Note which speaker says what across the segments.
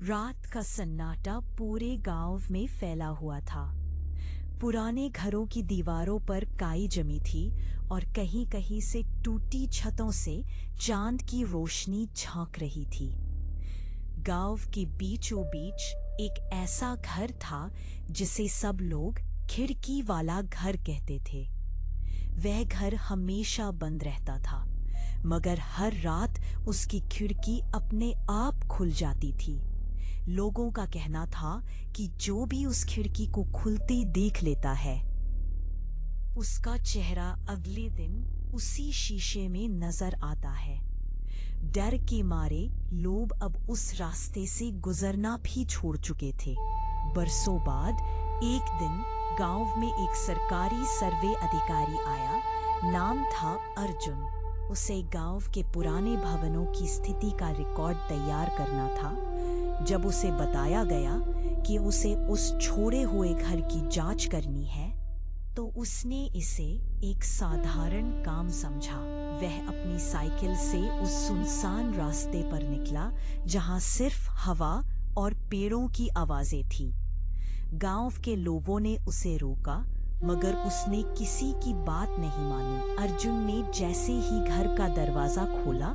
Speaker 1: रात का सन्नाटा पूरे गांव में फैला हुआ था। पुराने घरों की दीवारों पर काई जमी थी और कहीं-कहीं से टूटी छतों से चांद की रोशनी झांक रही थी। गांव के बीचों बीच एक ऐसा घर था जिसे सब लोग खिड़की वाला घर कहते थे। वह घर हमेशा बंद रहता था, मगर हर रात उसकी खिड़की अपने आप खुल जाती थी। लोगों का कहना था कि जो भी उस खिड़की को खुलते देख लेता है, उसका चेहरा अगले दिन उसी शीशे में नजर आता है। डर के मारे लोग अब उस रास्ते से गुजरना भी छोड़ चुके थे। बरसों बाद एक दिन गांव में एक सरकारी सर्वे अधिकारी आया। नाम था अर्जुन। उसे गांव के पुराने भवनों की स्थिति का रिकॉर्ड तैयार करना था। जब उसे बताया गया कि उसे उस छोड़े हुए घर की जांच करनी है, तो उसने इसे एक साधारण काम समझा। वह अपनी साइकिल से उस सुनसान रास्ते पर निकला जहां सिर्फ हवा और पेड़ों की आवाजें थी। गांव के लोगों ने उसे रोका, मगर उसने किसी की बात नहीं मानी। अर्जुन ने जैसे ही घर का दरवाजा खोला,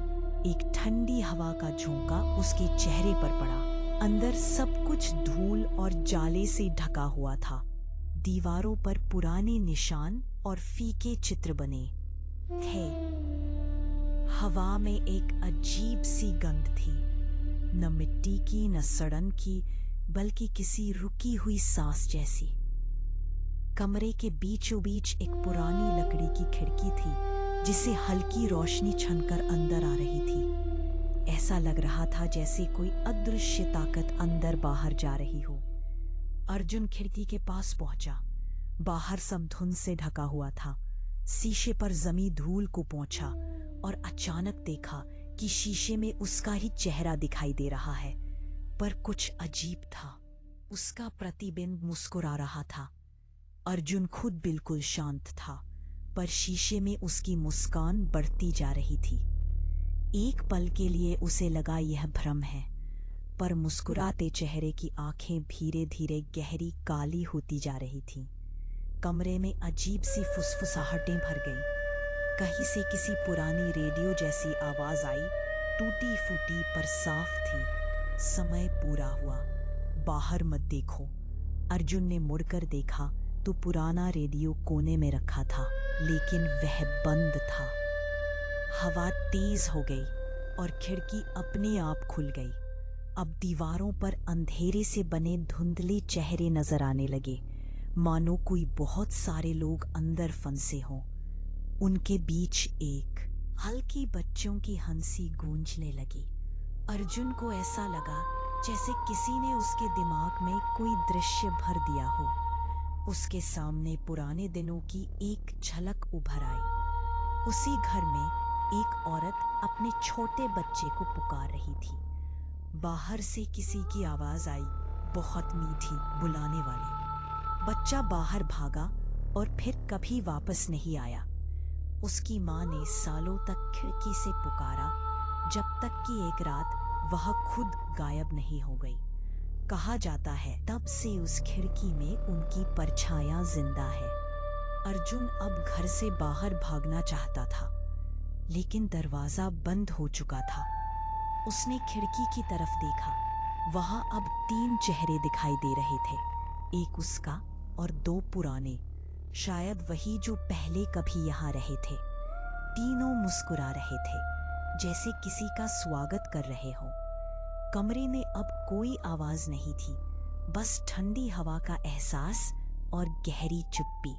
Speaker 1: एक ठंडी हवा का झोंका उसके चेहरे पर पड़ा। अंदर सब कुछ धूल और जाले से ढका हुआ था। दीवारों पर पुराने निशान और फीके चित्र बने थे। हवा में एक अजीब सी गंध थी, न मिट्टी की न सड़न की, बल्कि किसी रुकी हुई सांस जैसी। कमरे के बीचों बीच एक पुरानी लकड़ी की खिड़की थी जिसे हल्की रोशनी छनकर अंदर आ रही थी। ऐसा लग रहा था जैसे कोई अदृश्य ताकत अंदर बाहर जा रही हो। अर्जुन खिड़की के पास पहुंचा। बाहर सब धुंध से ढका हुआ था। शीशे पर जमी धूल को पोंछा और अचानक देखा कि शीशे में उसका ही चेहरा दिखाई दे रहा है। पर कुछ अजीब था। उसका प्रतिबिंब मुस्कुरा रहा था। अर्जुन खुद बिल्कुल शांत था, पर शीशे में उसकी मुस्कान बढ़ती जा रही थी। एक पल के लिए उसे लगा यह भ्रम है, पर मुस्कुराते चेहरे की आंखें धीरे धीरे गहरी काली होती जा रही थीं। कमरे में अजीब सी फुसफुसाहटें भर गईं। कहीं से किसी पुरानी रेडियो जैसी आवाज आई, टूटी फूटी पर साफ थी। समय पूरा हुआ, बाहर मत देखो। अर्जुन ने मुड़कर देखा तो पुराना रेडियो कोने में रखा था, लेकिन वह बंद था। हवा तेज हो गई और खिड़की अपने आप खुल गई। अब दीवारों पर अंधेरे से बने धुंधले चेहरे नजर आने लगे, मानो कोई बहुत सारे लोग अंदर फंसे हों। उनके बीच एक हल्की बच्चों की हंसी गूंजने लगी। अर्जुन को ऐसा लगा जैसे किसी ने उसके दिमाग में कोई दृश्य भर दिया हो। उसके सामने पुराने दिनों की एक झलक उभर आई। उसी घर में एक औरत अपने छोटे बच्चे को पुकार रही थी। बाहर से किसी की आवाज आई, बहुत मीठी, बुलाने वाली। बच्चा बाहर भागा और फिर कभी वापस नहीं आया। उसकी माँ ने सालों तक खिड़की से पुकारा, जब तक कि एक रात वह खुद गायब नहीं हो गई। कहा जाता है तब से उस खिड़की में उनकी परछाया जिंदा है। अर्जुन अब घर से बाहर भागना चाहता था, लेकिन दरवाजा बंद हो चुका था। उसने खिड़की की तरफ देखा। वहां अब 3 चेहरे दिखाई दे रहे थे, एक उसका और 2 पुराने, शायद वही जो पहले कभी यहाँ रहे थे। तीनों मुस्कुरा रहे थे, जैसे किसी का स्वागत कर रहे हों। कमरे में अब कोई आवाज नहीं थी, बस ठंडी हवा का एहसास और गहरी चुप्पी।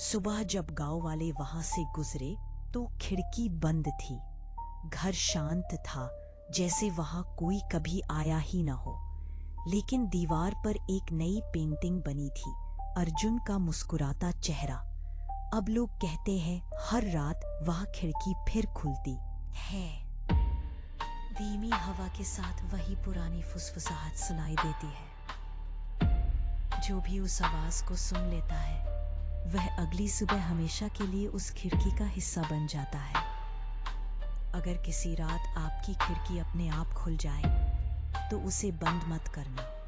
Speaker 1: सुबह जब गांव वाले वहां से गुजरे तो खिड़की बंद थी। घर शांत था, जैसे वहां कोई कभी आया ही न हो। लेकिन दीवार पर एक नई पेंटिंग बनी थी, अर्जुन का मुस्कुराता चेहरा। अब लोग कहते हैं हर रात वह खिड़की फिर खुलती है। धीमी हवा के साथ वही पुरानी फुसफुसाहट सुनाई देती है। जो भी उस आवाज को सुन लेता है, वह अगली सुबह हमेशा के लिए उस खिड़की का हिस्सा बन जाता है। अगर किसी रात आपकी खिड़की अपने आप खुल जाए, तो उसे बंद मत करना।